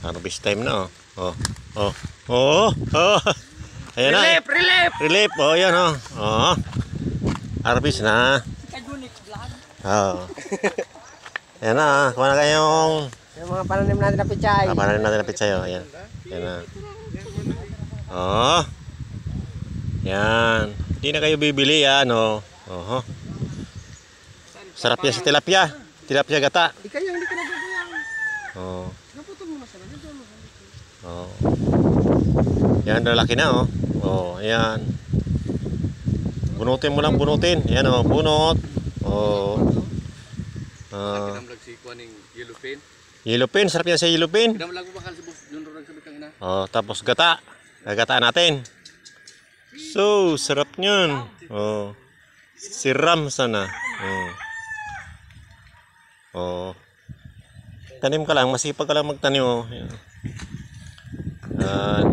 Harvest time na, oh. Oh. Oh. Oh. Ayan na. Relief. Oh, yan, oh. Oh. Harvest na. Oh. Ayan na. Kuha na kayong yung mga pananim natin na pichay. pananim natin na pichay, oh. Ayan. Ayan na. Oh. Yan. Hindi na kayo bibili, yan, oh. Oh. Sarap yan sa tilapia. Tilapia gata. Hindi ka nagagayang. Oh. Naputol mo na sila. Oh. Yan, lalaki na, oh. Oh, ayan. Bunutin mo lang, bunutin. Ayan, oh, bunot. Oh. Yellow pin, sarap yan sa yellow pin. Oh, tapos gata. Gagataan natin. So, sarap niyan. Oh. Siram sana. Oh. Oh. Tanim ka lang, masipag ka lang magtanim, oh. Ayan.